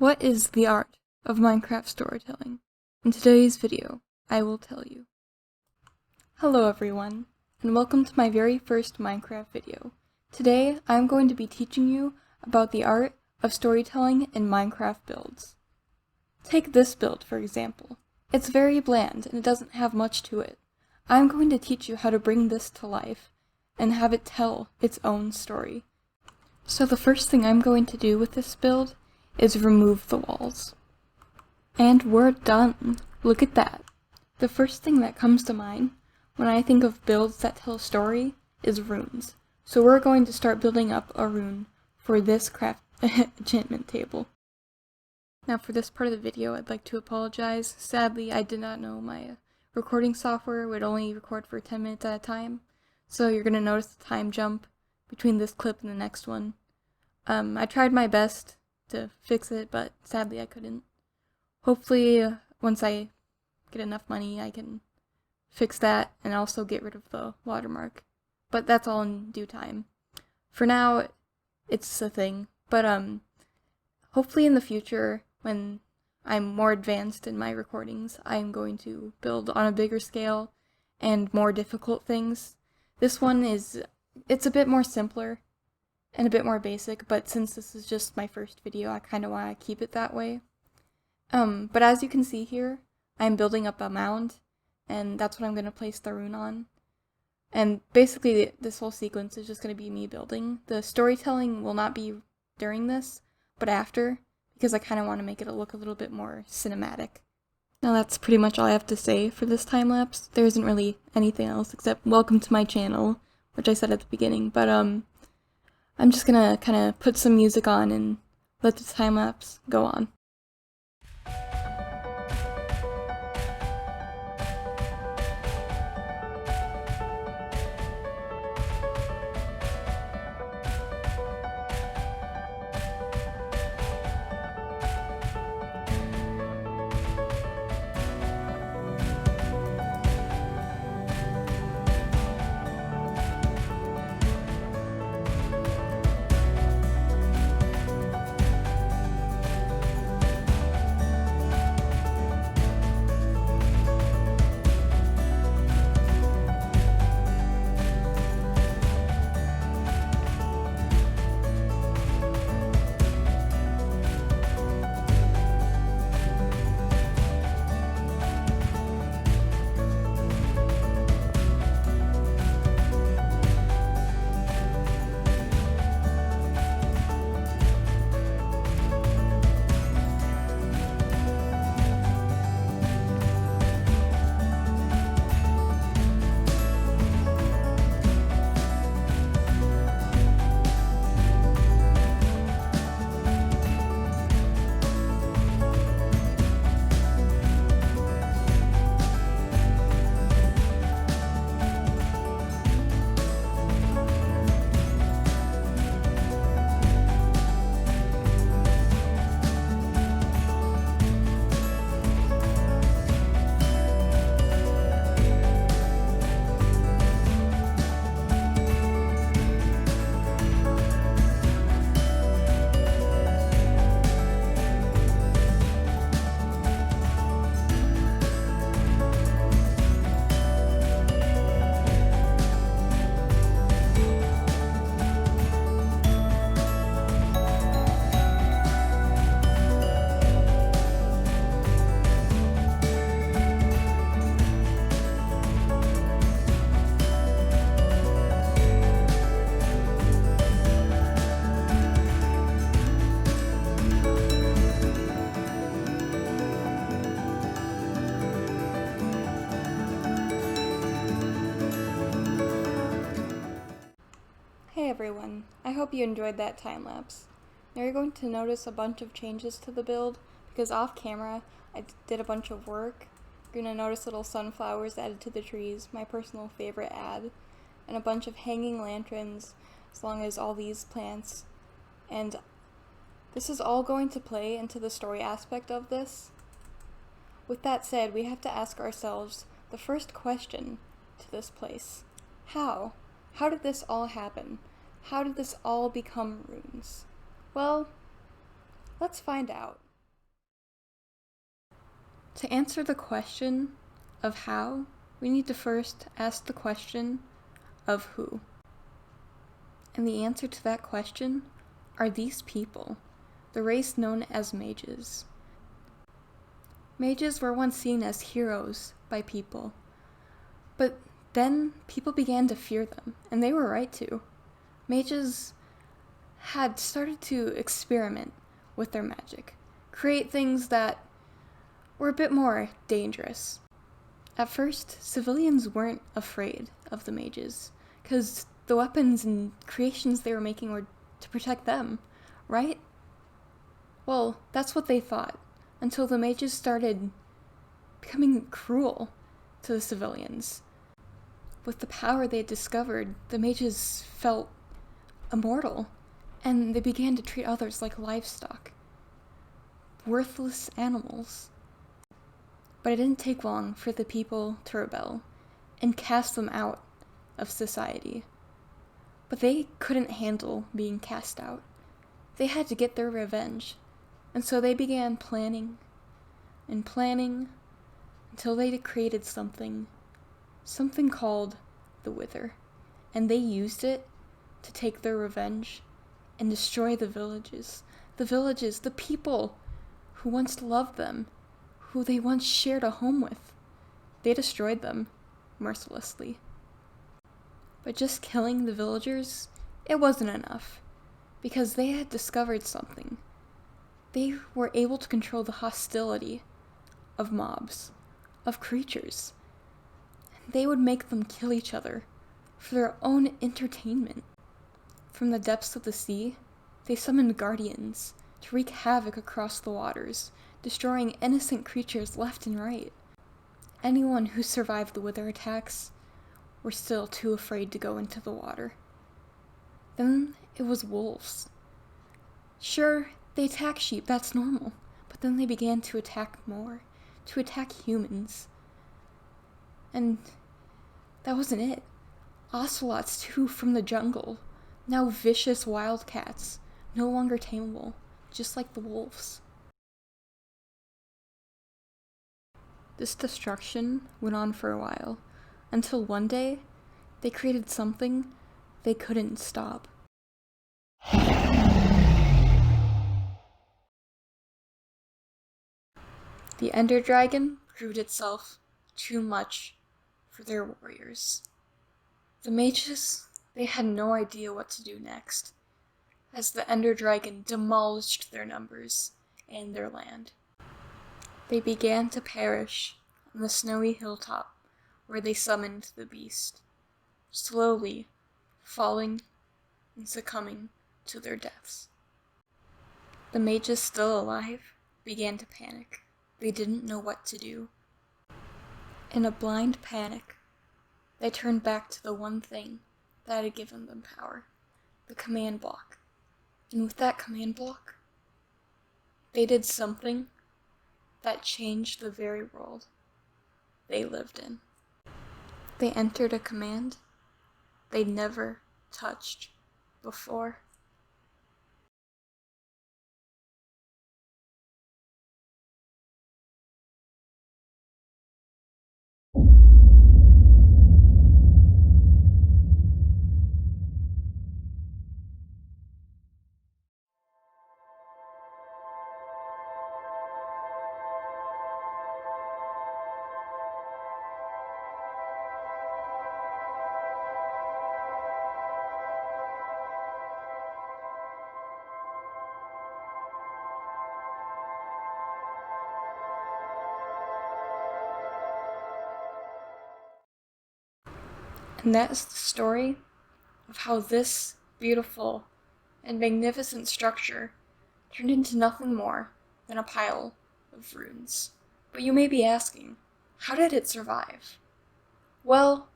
What is the art of Minecraft storytelling? In today's video, I will tell you. Hello everyone, and welcome to my very first Minecraft video. Today, I'm going to be teaching you about the art of storytelling in Minecraft builds. Take this build, for example. It's very bland, and it doesn't have much to it. I'm going to teach you how to bring this to life, and have it tell its own story. So the first thing I'm going to do with this build is remove the walls. And we're done. Look at that. The first thing that comes to mind when I think of builds that tell a story is runes. So we're going to start building up a rune for this craft enchantment table. Now for this part of the video, I'd like to apologize. Sadly, I did not know my recording software would only record for 10 minutes at a time. So you're going to notice the time jump between this clip and the next one. I tried my best to fix it, but sadly I couldn't. Hopefully, once I get enough money, I can fix that and also get rid of the watermark. But that's all in due time. For now, it's a thing. But hopefully in the future, when I'm more advanced in my recordings, I'm going to build on a bigger scale and more difficult things. This one it's a bit more simpler and a bit more basic, but since this is just my first video, I kind of want to keep it that way. But as you can see here, I'm building up a mound, and that's what I'm going to place the rune on. And basically, this whole sequence is just going to be me building. The storytelling will not be during this, but after, because I kind of want to make it look a little bit more cinematic. Now that's pretty much all I have to say for this time lapse. There isn't really anything else except welcome to my channel, which I said at the beginning, but I'm just gonna kind of put some music on and let the time lapse go on. Hey everyone, I hope you enjoyed that time lapse. Now you're going to notice a bunch of changes to the build, because off camera I did a bunch of work. You're going to notice little sunflowers added to the trees, my personal favorite ad, and a bunch of hanging lanterns, as long as all these plants. And this is all going to play into the story aspect of this. With that said, we have to ask ourselves the first question to this place. How? How did this all happen? How did this all become runes? Well, let's find out. To answer the question of how, we need to first ask the question of who. And the answer to that question are these people, the race known as mages. Mages were once seen as heroes by people, but then people began to fear them, and they were right to. Mages had started to experiment with their magic, create things that were a bit more dangerous. At first, civilians weren't afraid of the mages, because the weapons and creations they were making were to protect them, right? Well, that's what they thought, until the mages started becoming cruel to the civilians. With the power they had discovered, the mages felt immortal, and they began to treat others like livestock, worthless animals. But it didn't take long for the people to rebel and cast them out of society. But they couldn't handle being cast out. They had to get their revenge, and so they began planning and planning until they created something called the Wither, and they used it to take their revenge and destroy the villages, the people who once loved them, who they once shared a home with. They destroyed them mercilessly. But just killing the villagers, it wasn't enough, because they had discovered something. They were able to control the hostility of mobs, of creatures. They would make them kill each other for their own entertainment. From the depths of the sea, they summoned guardians to wreak havoc across the waters, destroying innocent creatures left and right. Anyone who survived the Wither attacks were still too afraid to go into the water. Then it was wolves. Sure, they attack sheep, that's normal, but then they began to attack more, to attack humans. And that wasn't it. Ocelots too from the jungle, now vicious wildcats, no longer tameable, just like the wolves. This destruction went on for a while, until one day, they created something they couldn't stop. The Ender Dragon proved itself too much for their warriors. The mages, they had no idea what to do next, as the Ender Dragon demolished their numbers and their land. They began to perish on the snowy hilltop where they summoned the beast, slowly falling and succumbing to their deaths. The mages still alive began to panic. They didn't know what to do. In a blind panic, they turned back to the one thing that had given them power, the command block. And with that command block, they did something that changed the very world they lived in. They entered a command they'd never touched before. And that's the story of how this beautiful and magnificent structure turned into nothing more than a pile of ruins. But you may be asking, how did it survive? Well,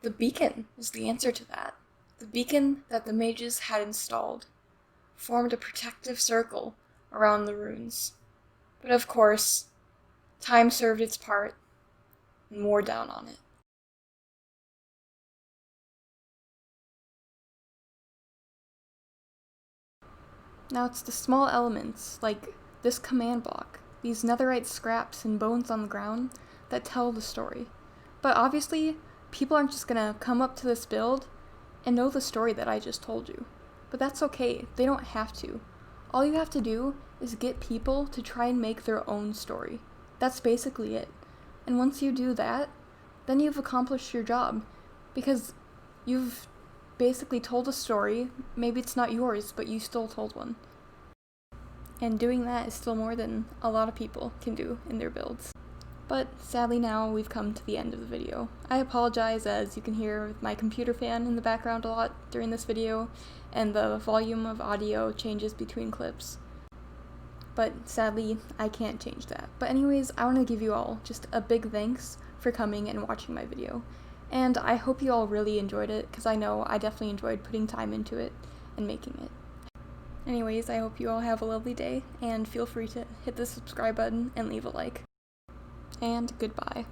the beacon is the answer to that. The beacon that the mages had installed formed a protective circle around the ruins. But of course, time served its part and wore down on it. Now it's the small elements, like this command block, these netherite scraps and bones on the ground that tell the story. But obviously, people aren't just gonna come up to this build and know the story that I just told you. But that's okay, they don't have to. All you have to do is get people to try and make their own story. That's basically it. And once you do that, then you've accomplished your job, because you've basically told a story. Maybe it's not yours, but you still told one. And doing that is still more than a lot of people can do in their builds. But sadly now we've come to the end of the video. I apologize, as you can hear my computer fan in the background a lot during this video, and the volume of audio changes between clips. But sadly, I can't change that. But anyways, I want to give you all just a big thanks for coming and watching my video. And I hope you all really enjoyed it, because I know I definitely enjoyed putting time into it and making it. Anyways, I hope you all have a lovely day, and feel free to hit the subscribe button and leave a like. And goodbye.